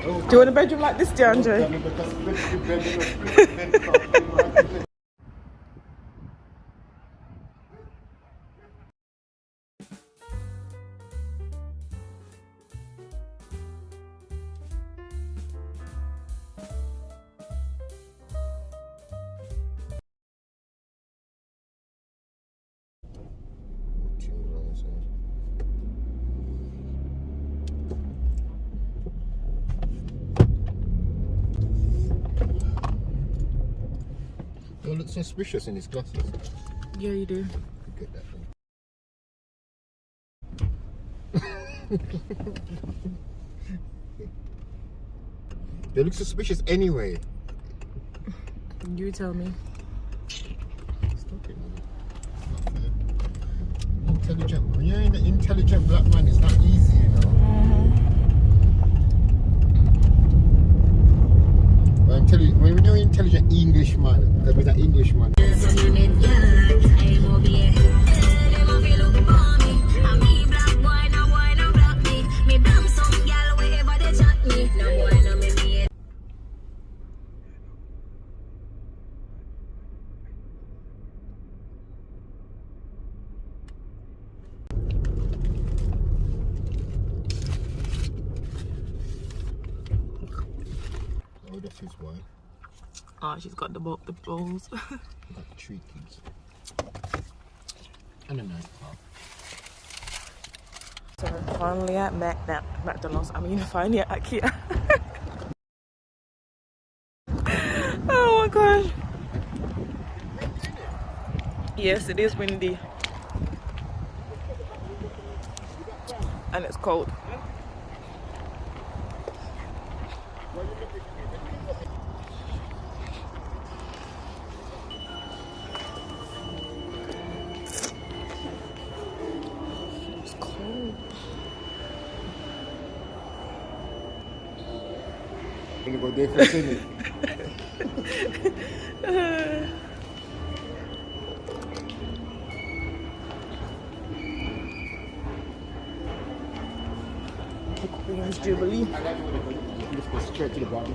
Do you want a bedroom like this, DeAndre? You look suspicious in his glasses. Yeah, you do. Get that They look suspicious anyway. You tell me. Stop it, man. Not fair. Intelligent. When you're an intelligent black man, it's not easy, you know. When you're an intelligent Englishman, that means an Englishman. Oh, this is why. Oh, she's got the balls. Got 3 kids. And a nice car. So we're finally at McDonald's. I mean, finally at Ikea. Oh my gosh. Yes, it is windy. And it's cold. It's cold. You go there for a minute. Queen's Jubilee. Just go straight to the bottom.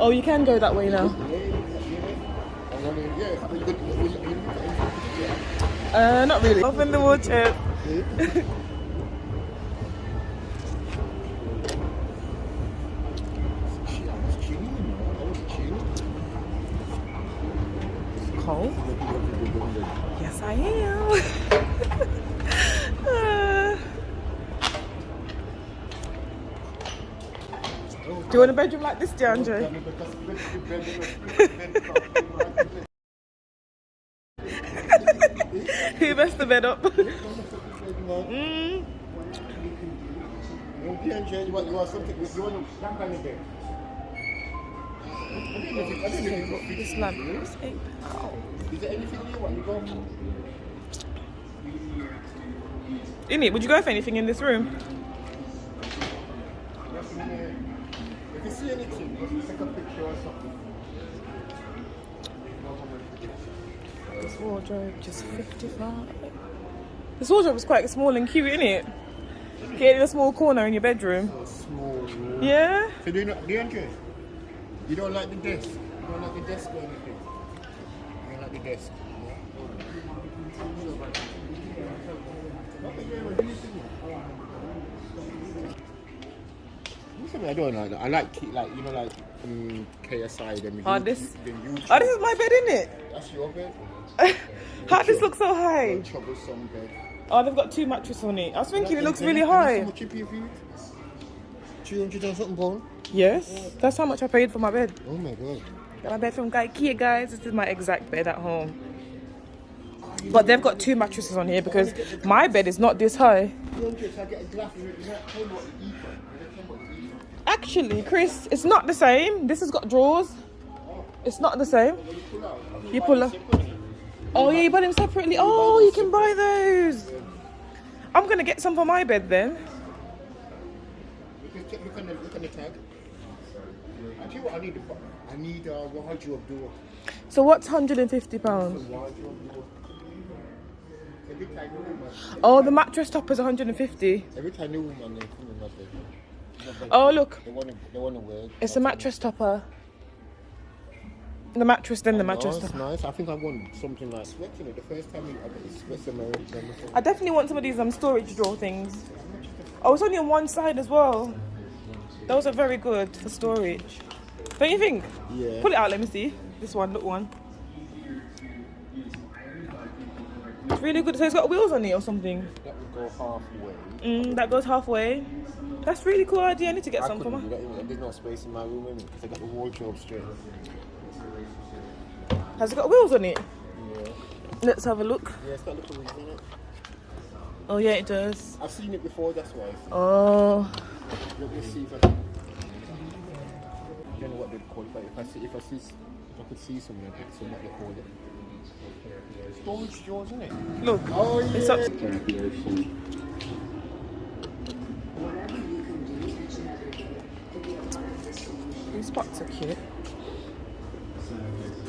Oh, you can go that way now. Not really. Open the water. It's cold. Yes, I am. Do you want a bedroom like this, DeAndre? Who messed the bed up? You want something? You want to jump on the bed? This lamp is £8. Is there anything you want? You go. Innit, would you go for anything in this room? If you see anything, just take a picture or something. This wardrobe just 55. This wardrobe is quite small and cute, isn't it? Get in a small corner in your bedroom. Small room. Yeah? So do you enjoy? You don't like the desk? You don't like the desk or anything? You don't like the desk? I don't like that. I like you know, like KSI. Them. Oh, this is my bed, isn't it? That's your bed. How does this look so high? Troublesome bed. Oh, they've got 2 mattresses on it. I was thinking it looks really high. How much you pay for it? 300 and something pound? Yes, that's how much I paid for my bed. Oh my god. Got my bed from Ikea, guys. This is my exact bed at home. But they've got 2 mattresses on here because my bed is not this high. Actually, Chris, it's not the same. This has got drawers. It's not the same. You pull up. Oh yeah, you buy them separately. Oh, you can buy those. I'm gonna get some for my bed then. Look on the tag. I tell you what, I need a wardrobe door. So what's £150? Oh, the mattress top is 150. Every time new woman they come in my bed. Oh, look. They want to wear. It's a mattress topper. The mattress, then the mattress Nice, topper. nice. I think I want something like sweating it. The first time I got the sweats American. I definitely want some of these storage drawer things. Oh, it's only on one side as well. Those are very good for storage. Don't you think? Yeah. Pull it out, let me see. This one, look one. It's really good. So it's got wheels on it or something. That would go halfway. That goes halfway. That's really cool idea. I need to get some for couldn't my... do that. There's no space in my room because I got the wardrobe straight. Has it got wheels on it? Yeah. Let's have a look. Yeah, it's got little wheels on it. Oh yeah, it does. I've seen it before, that's why. Oh. Let me see if I can... I don't know what they'd call it, but if I could see something, I'd pick something that they call it. Storage drawers, isn't it? Look. Oh yeah. It's up. These spots are cute.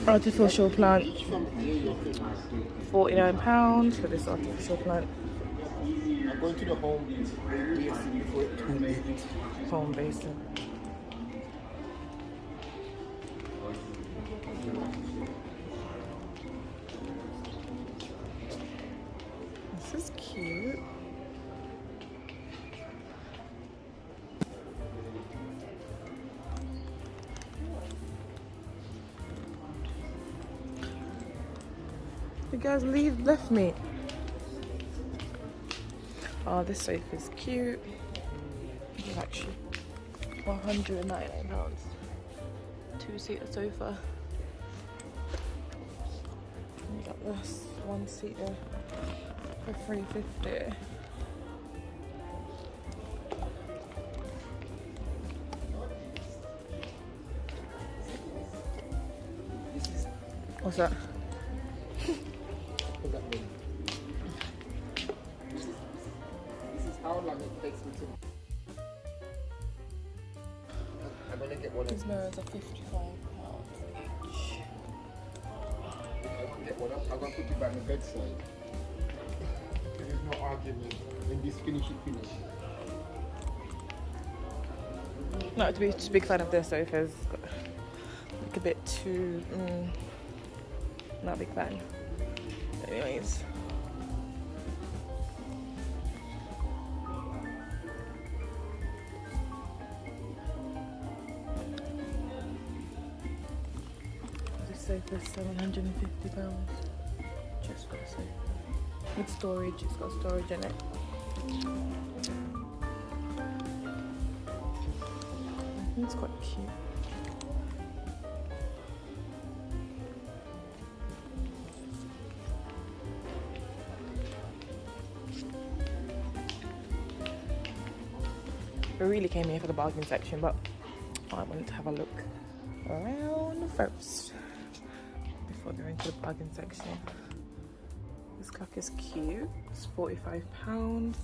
Artificial plant. £49 for this artificial plant. I'm going to the home basin before it too late. Home basin. This is cute. You guys left me. Oh, this sofa is cute. It's actually £199. Two-seater sofa. And you got this one-seater for $350. What's that? This is how long it takes me to... I'm gonna get one of These these. mirrors are £55 each. I can get one up. I'm gonna put it by my bedside. There's no argument. When this finish, it finish. Not to be too big fan of their sofas. Like a bit too... not a big fan. Anyways. This sofa is £750. Just for the sofa. With storage, it's got storage in it. I think it's quite cute. We really came here for the bargain section, but I wanted to have a look around first before going to the bargain section. This clock is cute. It's £45.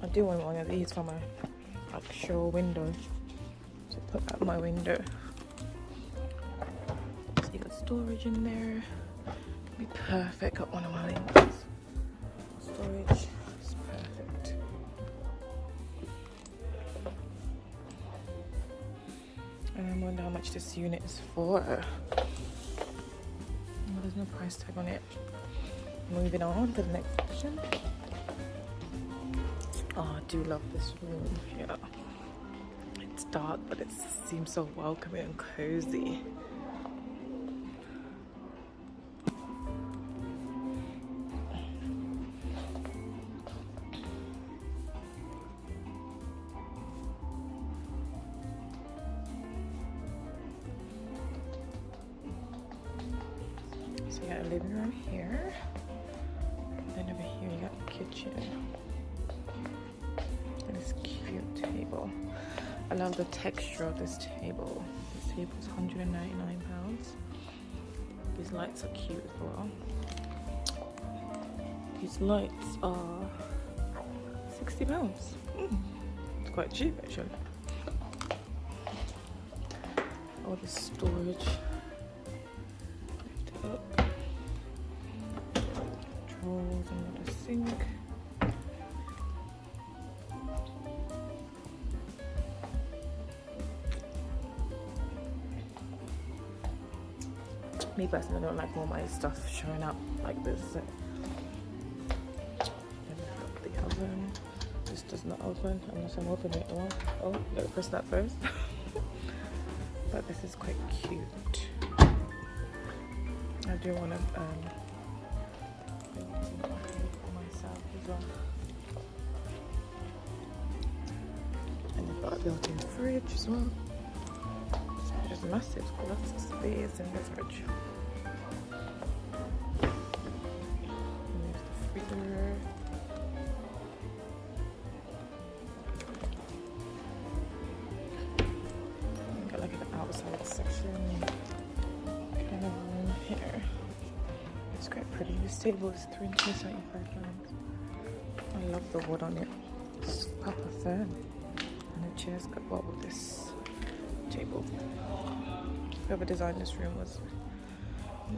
I do want one of these for my actual window to put at my window. So you got storage in there. Be perfect at one of my windows. Storage is perfect. And I wonder how much this unit is for. Oh, there's no price tag on it. Moving on to the next section. Oh, I do love this room here. It's dark, but it seems so welcoming and cozy. So you got a living room here. Then over here you got the kitchen. This cute table. I love the texture of this table. table's £199. These lights are cute as well. These lights are £60. It's quite cheap actually. All this storage. Lift it up. Drawers, another sink. Me personally, I don't like all my stuff showing up like this. So. Then we've got the oven. This does not open unless I'm opening it wrong. Oh, gotta press that first. But this is quite cute. I do want to build something for myself as well. And I've got a built-in fridge as well. It's massive, lots of space in this fridge. And there's the freezer. Got like an outside section kind of room here. It's quite pretty. This table is £375. I love the wood on it. It's proper firm. And the chairs got what with this table. Whoever designed this room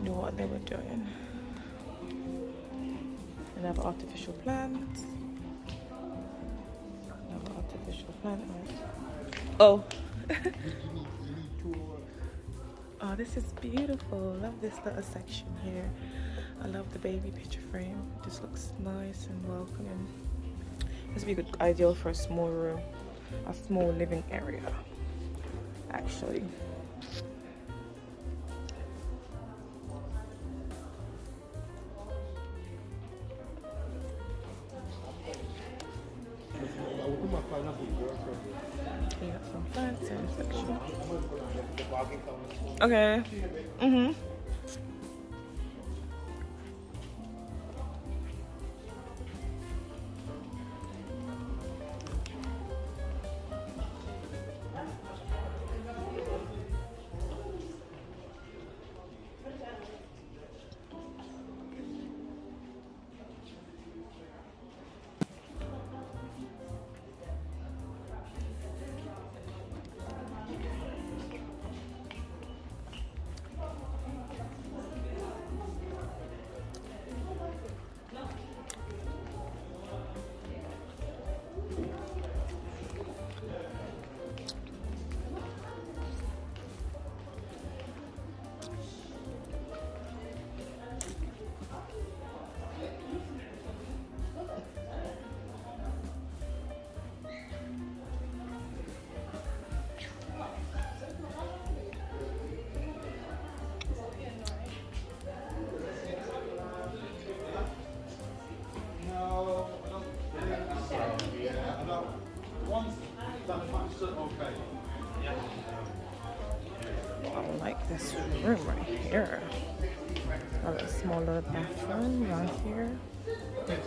knew what they were doing. And they have artificial plants. Another artificial plant. Oh. Oh, this is beautiful. Love this little section here. I love the baby picture frame. This looks nice and welcoming. This would be good, ideal for a small room, a small living area. Actually. You got some plants in the section. Okay. I like this room right here. Got a small little bathroom right here. £648.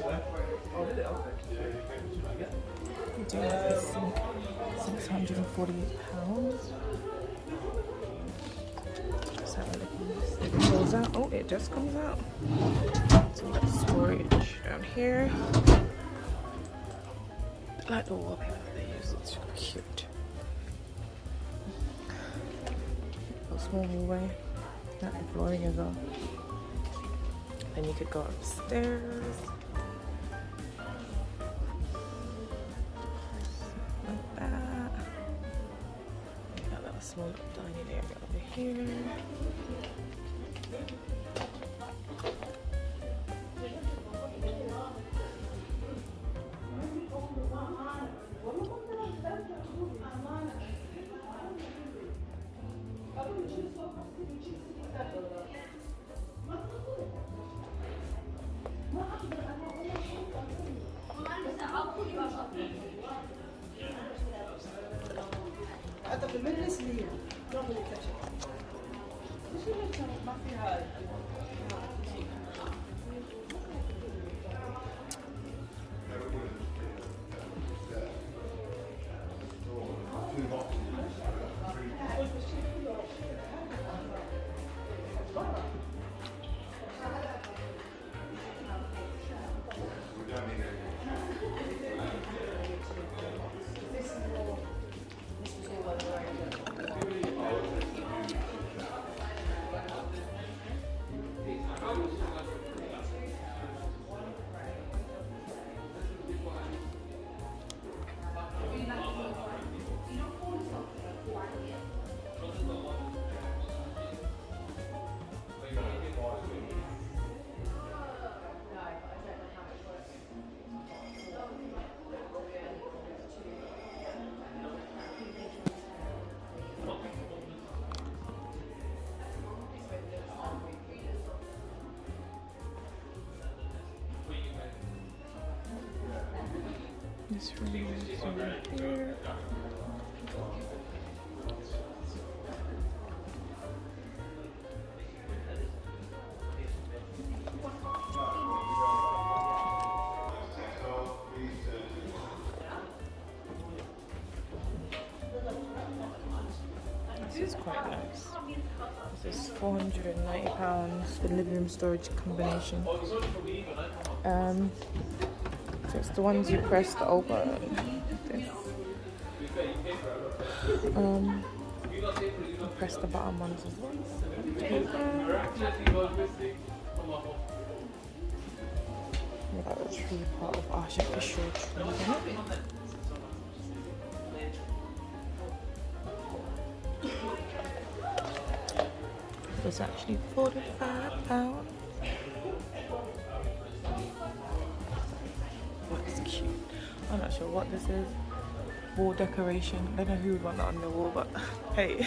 Let's have a look at this. It pulls out. Oh, it just comes out. So we got storage down here. I like the wallpaper they use. It's so cute. A small hallway. Not the flooring as well. Then you could go upstairs. Like that. Got a little small dining area over here. This room is over here. This is quite nice. This is £490 for living room storage combination. So it's the ones you press to open. This. Press the bottom ones as well. We got the tree part of artificial trees in it. It's actually £45. That's cute. I'm not sure what this is. Wall decoration. I don't know who would want that on the wall, but hey.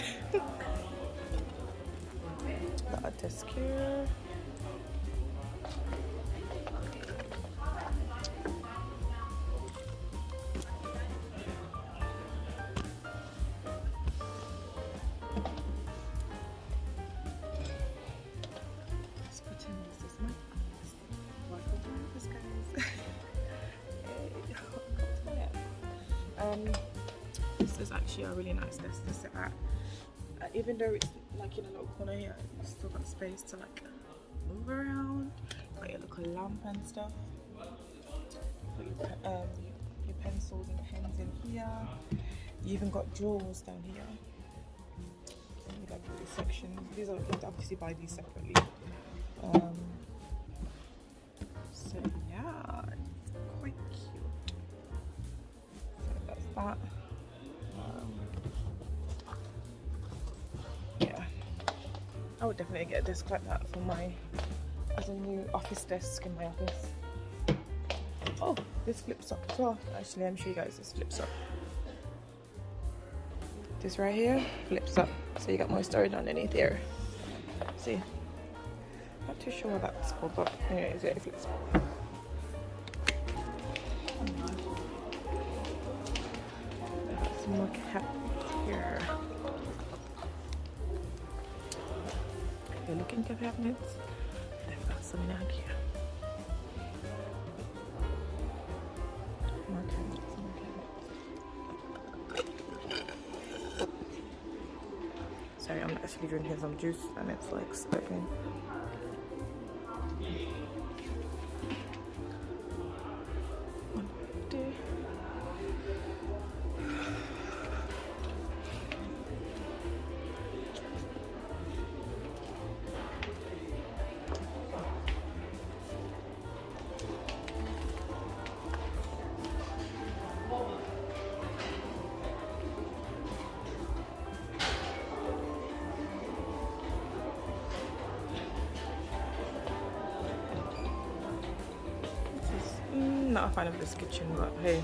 Got a desk here. This is actually a really nice desk to sit at. Even though it's like in a little corner here, you've still got space to like move around. Got your little lamp and stuff. Put your pencils and pens in here. You even got drawers down here. You like these sections. These are, you have to obviously buy these separately. So yeah, it's quite cute. So that's that. Yeah, I would definitely get a desk like that for my, as a new office desk in my office. Oh, this flips up as well. Actually, let me show you guys, this flips up. This right here flips up, so you got more storage underneath here. See, not too sure what that's for, but anyways, it flips up. Some more cabinets here. If you're looking for cabinets, they've got some down here. More cabinets, more cabinets. Sorry, I'm actually drinking some juice and it's like slurping. Not a fan of this kitchen, but hey.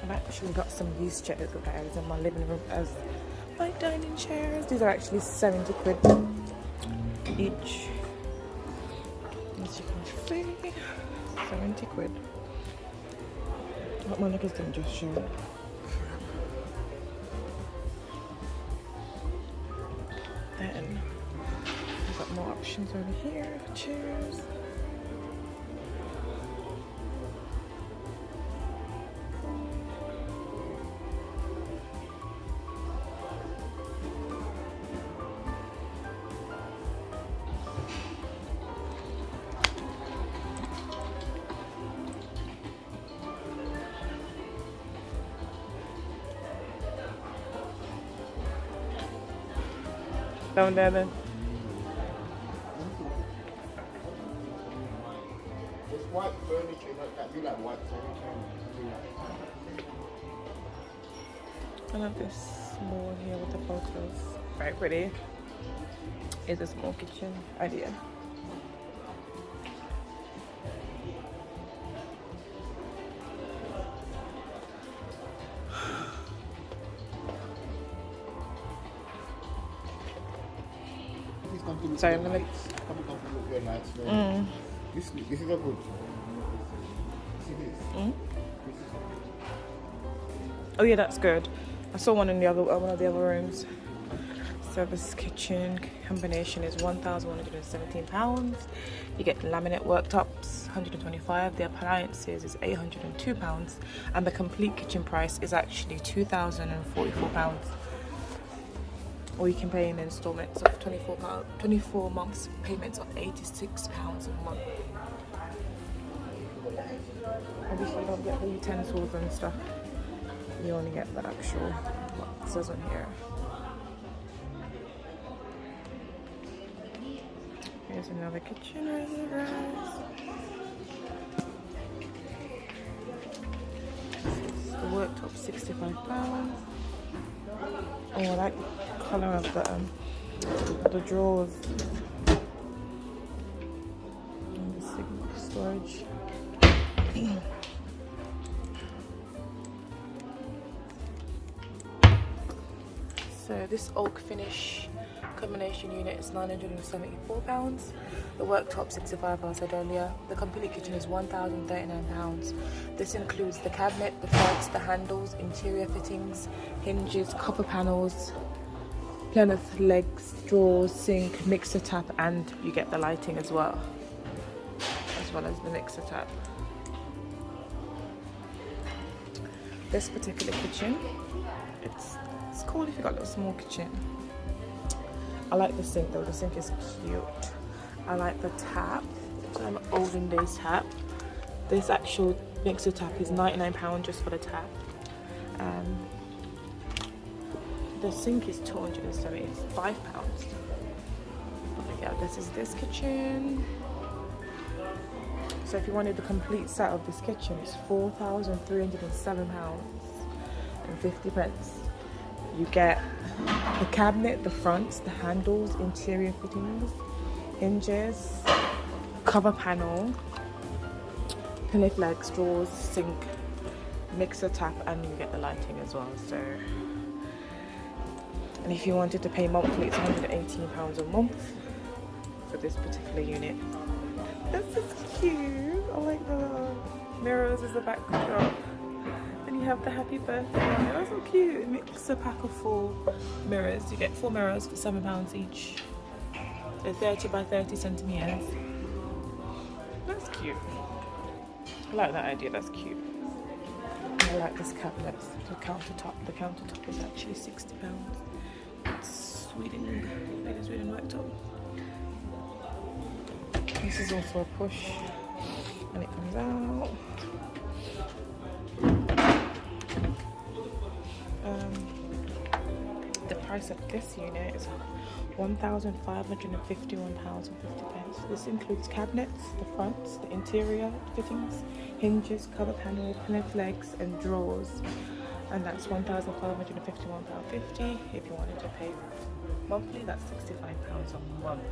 I've actually got some of these chairs, guys, in my living room as my dining chairs. These are actually 70 quid each. As you can see, 70 quid. But my niggas didn't just show it. Then we've got more options over here for chairs. Down there then. It's white furniture, like that. You like white furniture. I love this small here with the photos. Very pretty. It's a small kitchen idea. come to look Sorry, at I'm your gonna. lights. Come to look at your lights. No. This is a good. See this? Oh yeah, that's good. I saw one in the other one of the other rooms. So this kitchen combination is £1,117. You get laminate worktops, £125. The appliances is £802, and the complete kitchen price is actually £2,044. Or you can pay in installments of £24 months payments of £86 a month. Obviously, you don't get the utensils and stuff. You only get the actual what it says on here. Here's another kitchen right here, guys. The worktop, £65. Oh, I like the colour of the drawers. And the signature storage. So this oak finish combination unit is £974. The worktop £65, I said earlier. The complete kitchen is £1,039. This includes the cabinet, the fronts, the handles, interior fittings, hinges, copper panels, plinth legs, drawers, sink, mixer tap, and you get the lighting as well as the mixer tap. This particular kitchen, it's cool if you got a little small kitchen. I like the sink though, the sink is cute. I like the tap, it's an olden days tap. This actual mixer tap is £99 just for the tap. The sink is £275. Yeah, this is this kitchen. So if you wanted the complete set of this kitchen, it's £4,307.50. You get the cabinet, the fronts, the handles, interior fittings, hinges, cover panel, plinth legs, drawers, sink, mixer tap, and you get the lighting as well. So, and if you wanted to pay monthly, it's £118 a month for this particular unit. This is cute. I like the mirrors as the backdrop. And you have the happy birthday on it. That's so cute. It makes a pack of 4 mirrors. You get 4 mirrors for £7 each. They're 30 by 30 centimeters. That's cute. I like that idea. That's cute. And I like this cabinet. The countertop. The countertop is actually £60. It's Sweden worktop. This is also a push, and it comes out. The price of this unit is £1,551.50. This includes cabinets, the fronts, the interior fittings, hinges, cover panel, plinth legs, and drawers. And that's £1,551.50. If you wanted to pay monthly, that's £65 a month.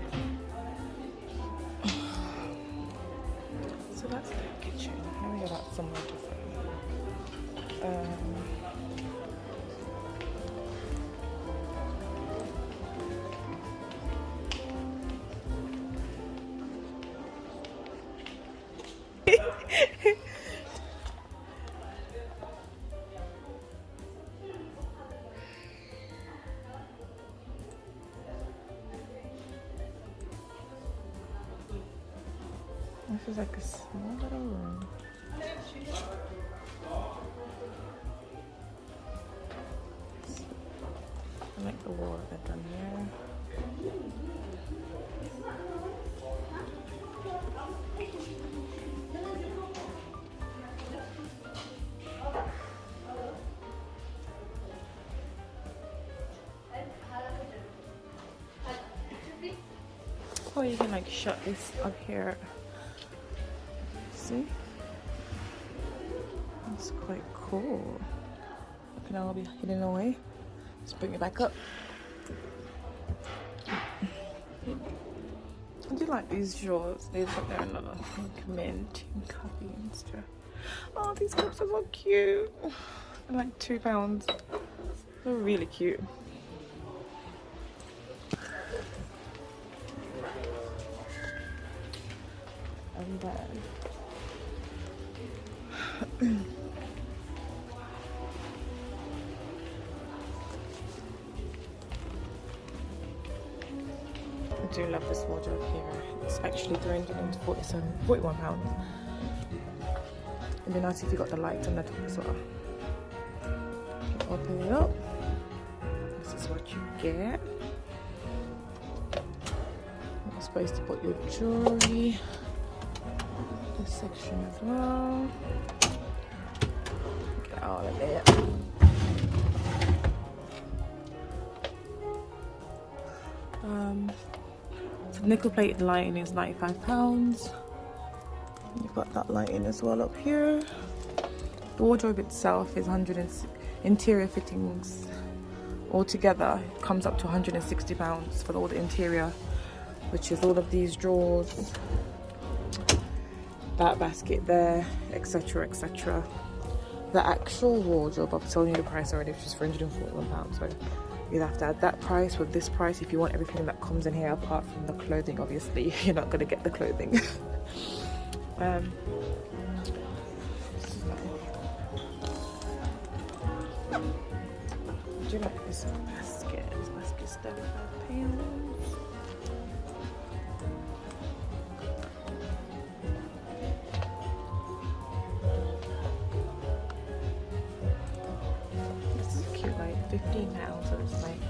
So that's the kitchen. Let me go back somewhere different. This is like a small little room. I like the wall that they've done here. Oh, you can like shut this up here. See? That's quite cool. It can all be hidden away. Let's bring it back up. I do like these drawers. They put there another mint and coffee and stuff. Oh, these cups are so cute. They're like £2. They're really cute. plan. I do love this wardrobe here. It's actually £341. It'd be nice if you got the lights on the top as well. Open it up. This is what you get. You're supposed to put your jewelry. This section as well. Get all of it. So nickel plated lighting is £95. You've got that lighting as well up here. The wardrobe itself is interior fittings altogether comes up to £160 for all the interior, which is all of these drawers, that basket there, etc, etc. The actual wardrobe, I've told you the price already, which is £341. So you'd have to add that price with this price if you want everything that comes in here, apart from the clothing. Obviously you're not going to get the clothing. Do you like this basket? This basket's £35. This is cute, like £15, so it's like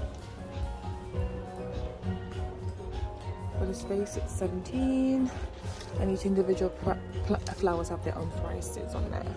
for this vase it's 17, and each individual flowers have their own prices on there.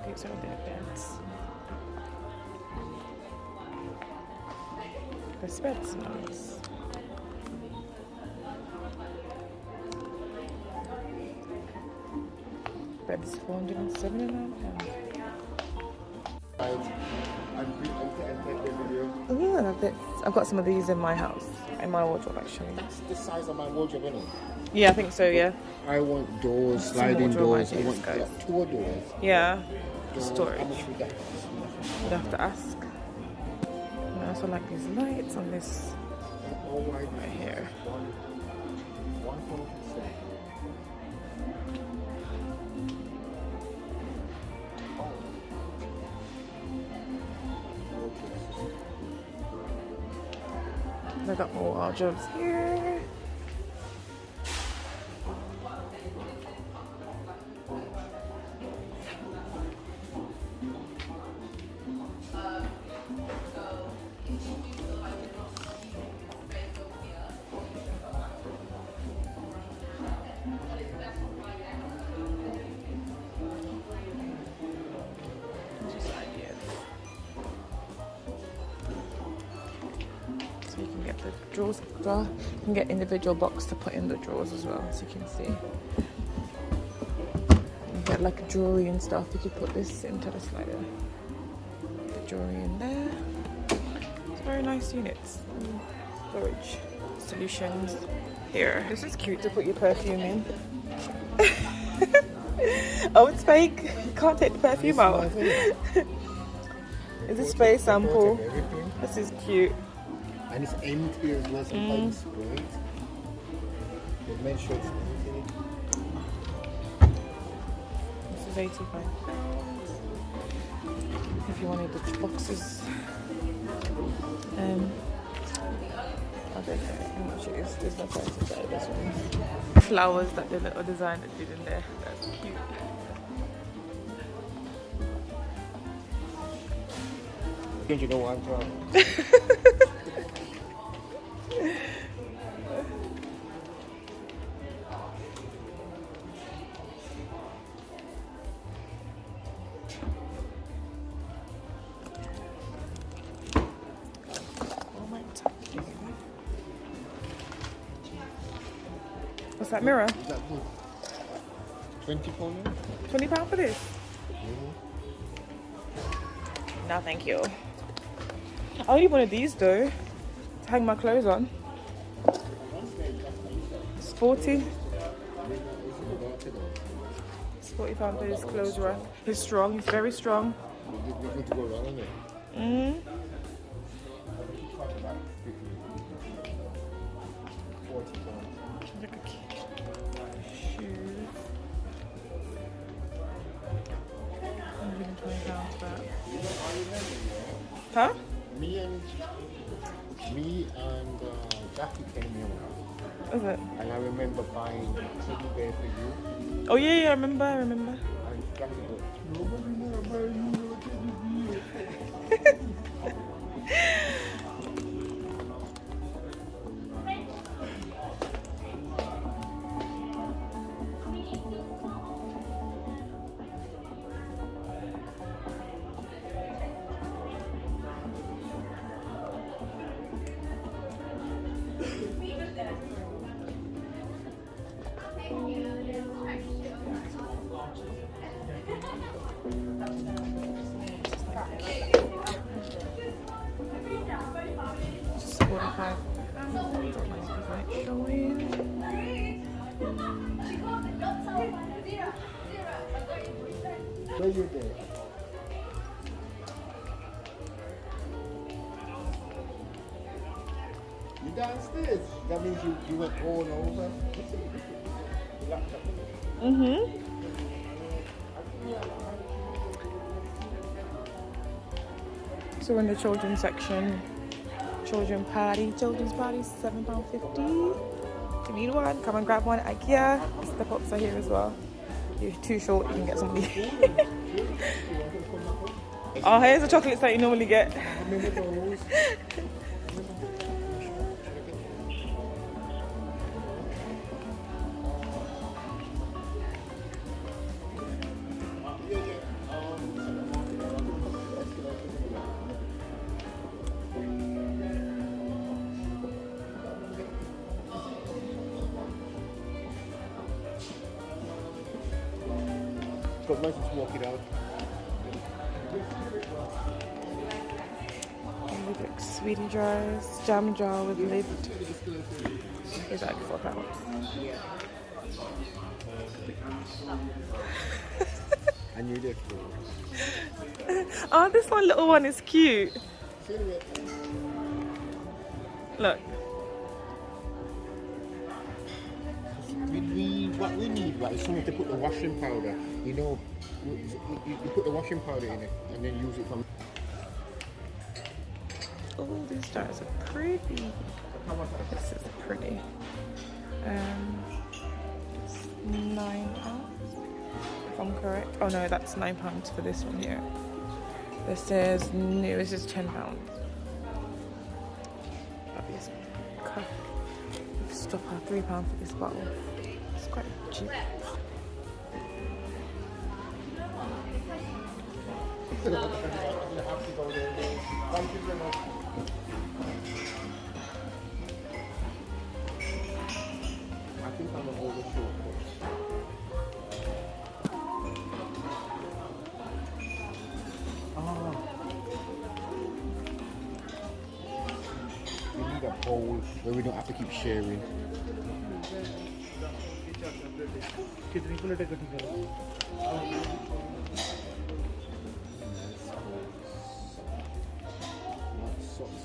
These are their beds. This bed's nice. Bed's £479. Oh, I love this. I've got some of these in my house, in my wardrobe actually. That's the size of my wardrobe, isn't it? Yeah, I think so, yeah. I want doors, sliding doors. I want guys. 2 doors. Yeah, Doors. storage. How much would that cost? You'd have to ask. And I also like these lights on this All right here. I got more wardrobes here. You can get the drawers, you can get individual box to put in the drawers as well, as you can see. You get like jewelry and stuff, you could put this into the slider. The jewelry in there. It's very nice units. Storage solutions here. This is cute to put your perfume in. Oh, it's fake. You can't take the perfume out. It's a spray sample. This is cute. And it's empty as well, sometimes it's great. They've made sure it's empty. This is £85. If you wanted the boxes. I don't know how much it is. There's no prices there. This one. Flowers that the little designer did in there. That's cute. You know what I'm trying. What's that mirror? Is that good? £20. £20 for this? No, thank you. I need one of these though, to hang my clothes on. It's 40. It's £40 for this clothes rack. It's strong, it's very strong. Nothing to go wrong, isn't it? Look at shoes. £120 for that. Huh? Me and Jackie came here once, Is it? and I remember buying teddy bear for you. Oh yeah, I remember. And Jackie goes, nobody never buy you no teddy bear. Just 45. Where you there? You downstairs? That means you went all over? So we're in the children's section. Children's party, £7.50. If you need one, come and grab one at Ikea. The step ups are here as well. If you're too short, you can get somebody. Oh, here's the chocolates that you normally get. Because let's just walk it out. Look, sweetie jars, jam jar with lid. It's like £4. I knew that. Oh, this one little one is cute. Look. What we need, right, is something to put the washing powder. You know, you put the washing powder in it and then use it from. Oh, these jars are pretty. This is pretty. It's £9, if I'm correct. Oh no, that's £9 for this one here. This is new. This is £10. Obviously, cup. Stop at £3 for this bottle. It's quite cheap. I think I'm gonna order short course. We need a bowl where we don't have to keep sharing.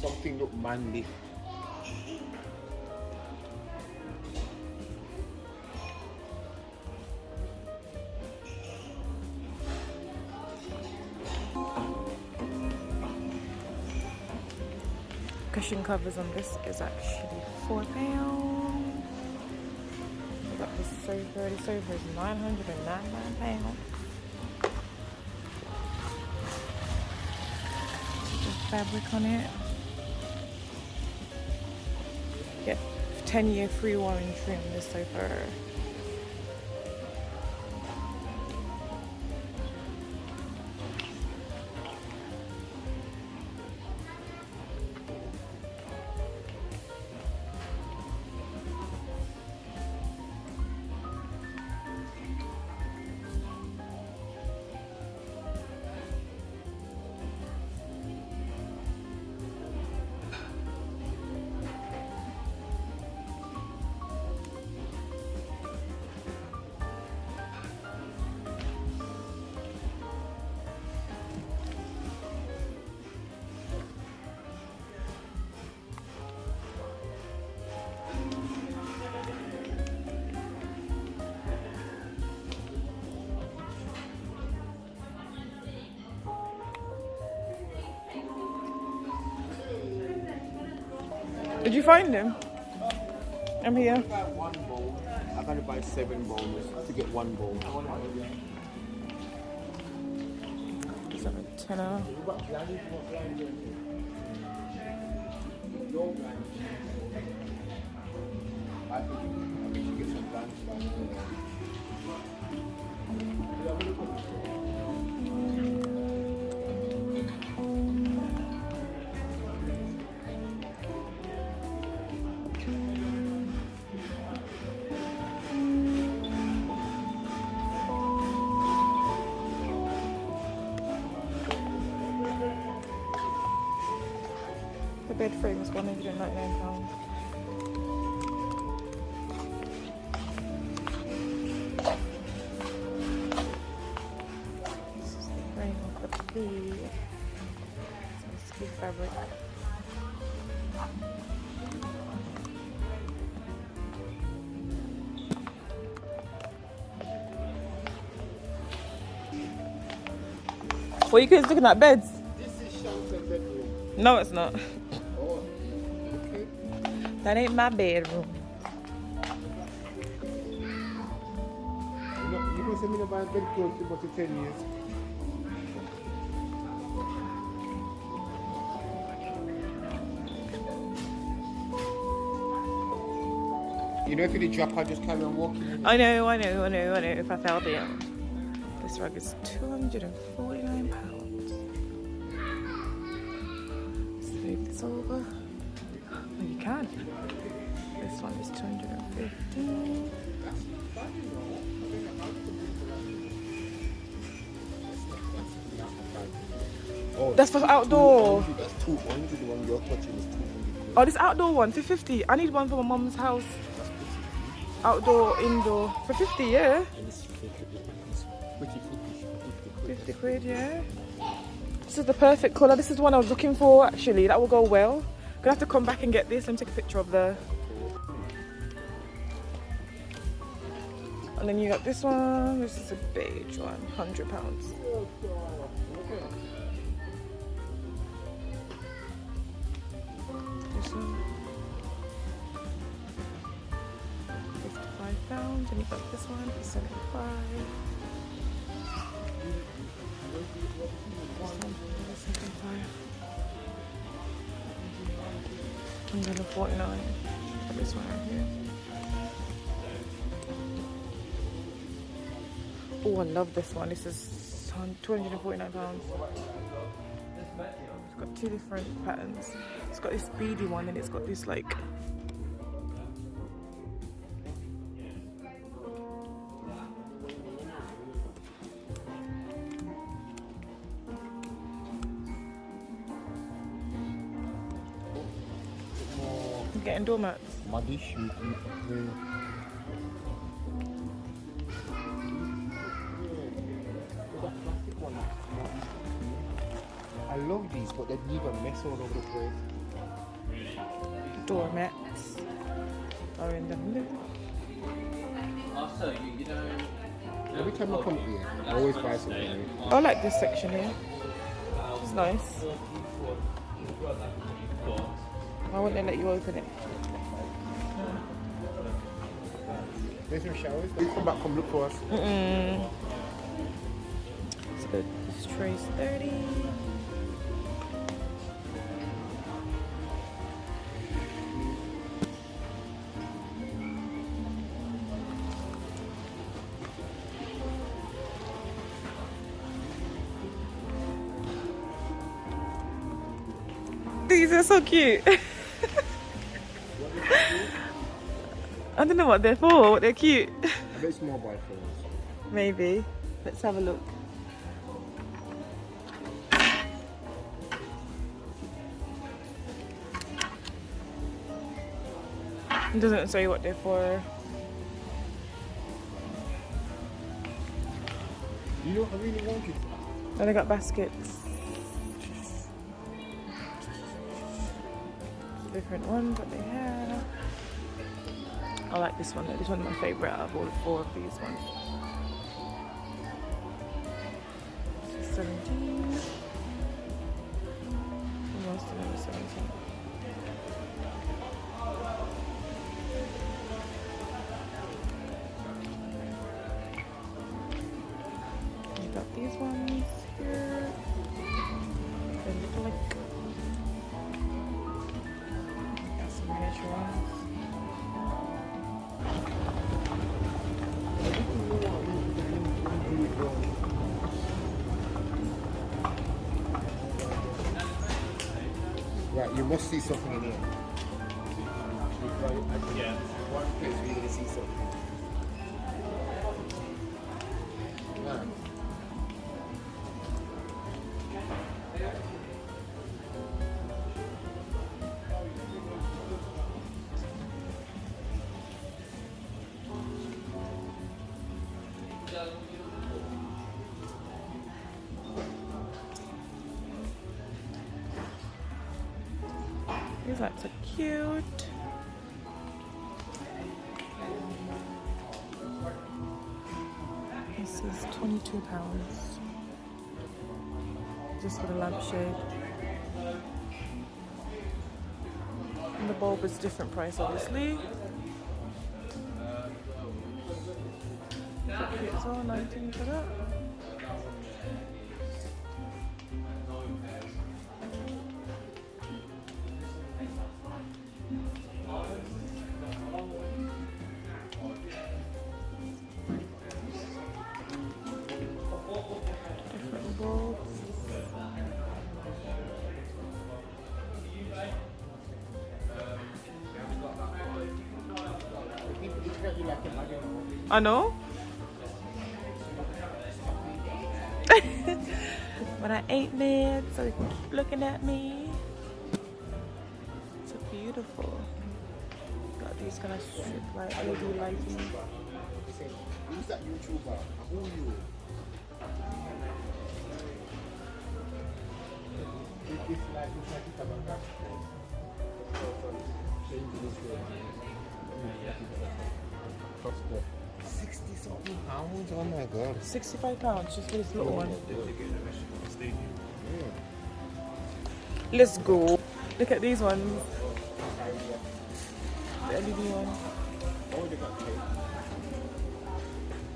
Something look manly. Cushion covers on this is actually £4. We got this sofa. The sofa is £999. Fabric on it. Get 10-year free warranty on this sofa. Did you find him? I'm here. I gotta buy 7 bowls to get 1 bowl. 7 tenner. The bed frame is £199. This is the frame of the bed. Some ski fabric. What are you guys looking at? Beds? This is Shanempire bedroom. No, it's not. Oh, okay. That ain't my bedroom. You don't send me to buy bed clothes for 10 years. You know, if you did drop, I'd just carry on walking. I know. If I fell down. This rug is £249. Move this over. Oh, you can. This one is £250. Oh, That's for outdoor. That's 200. The one you're touching is 200. Oh, this outdoor one for 50. I need one for my mum's house. Outdoor, indoor. For 50, yeah. And it's pretty 50 quid, yeah. This is the perfect colour. This is the one I was looking for, actually. That will go well. Gonna have to come back and get this. Let me take a picture of the... And then you got this one. This is a beige one. £100. This one. £55. And you got this one for 75. This one for 75. 149. This one right here. Oh, I love this one. This is £249. It's got 2 different patterns. It's got this beady one and it's got this like... I'm getting doormats. Muddy shoe. I love these, but they leave a mess all over the place. Doormats are in the middle. Also, you know. Every time I come here, I always buy something. I like this section here. It's nice. Why wouldn't they let you open it? There's some showers. You come look for us. So this tray's 30. These are so cute. I don't know what they're for, but they're cute. I bet it's more by phones. Maybe. Let's have a look. It doesn't say what they're for. You know what I really wanted? Then I got baskets. Different ones that they have. I like this one. This one's my favourite out of all 4 of these ones. This is 17. Almost another 17. these ones here. They look like some miniature ones. Right, you must see something in here. Yeah. One place where you're going to see something. Yeah. These lights are cute. This is £22. Just for the lampshade. And the bulb is a different price, obviously. It's all 19 for that. Different bulbs. I know. But I ain't mad, so you can keep looking at me. It's so beautiful. Got these kind of strip light, LED lighting. Who's that YouTuber? Who are you? It's like it's about 60-something pounds. Oh my god. £65 just for this little one. Let's go. Look at these ones. The LED one. Oh, they got tape.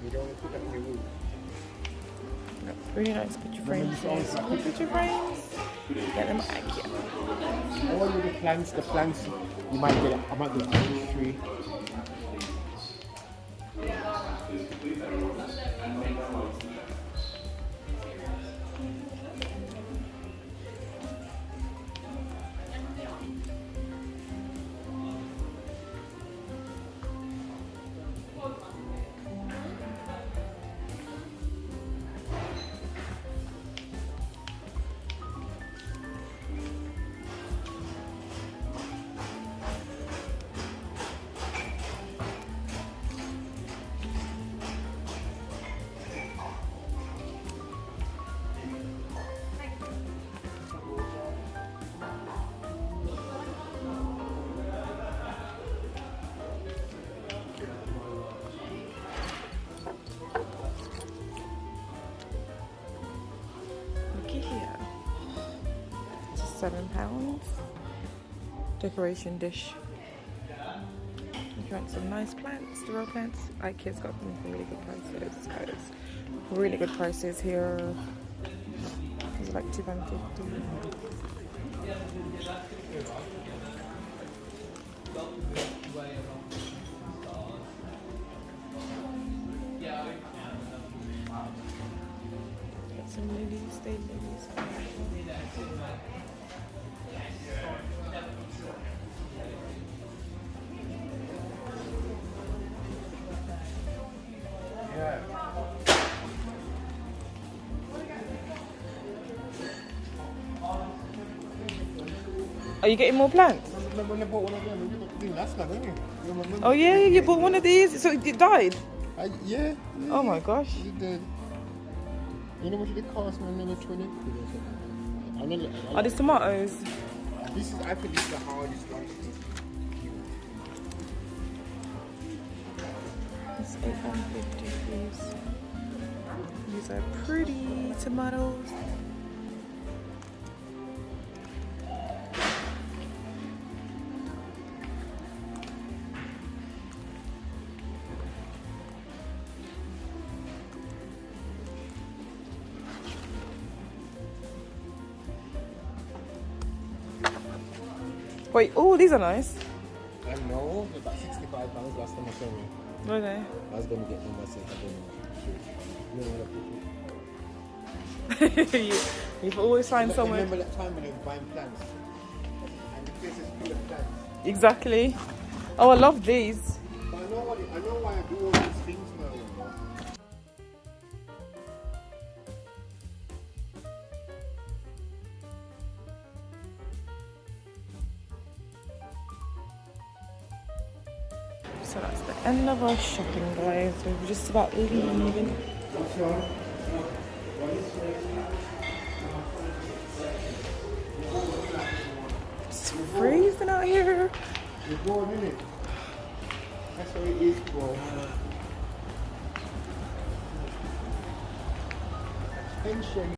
You don't want to put that in your room. Really nice picture frames. Picture frames. Get them at Ikea. I want you the plants. The plants. You might get. I might get a tree. Ikea. It's £7. Decoration dish. If you want some nice plants, the raw plants, Ikea's got them for really good prices, guys. Really good prices here. It's like £2.50. Got some lilies, day lilies. Are you getting more plants? When I bought one of them, you got the last one, didn't you? Oh yeah, you bought one of these, so it died? Yeah. Oh my gosh. It did. You know what it cost me? Maybe 20 quid or something. Are these tomatoes? This is, I think this is the hardest one. It's £8.50 please. These are pretty tomatoes. Wait, oh, these are nice. I know, they're about £65 last time I saw them. Okay. I was going to get them myself, I don't know. You've always find somewhere. Remember that time when you were buying plants? And the place is full of plants. Exactly. Oh, I love these. But I know why I do all these things now. So that's the end of our shopping, guys. We're just about leaving. It's freezing out here. You're going in it. That's what it is, bro. Tension.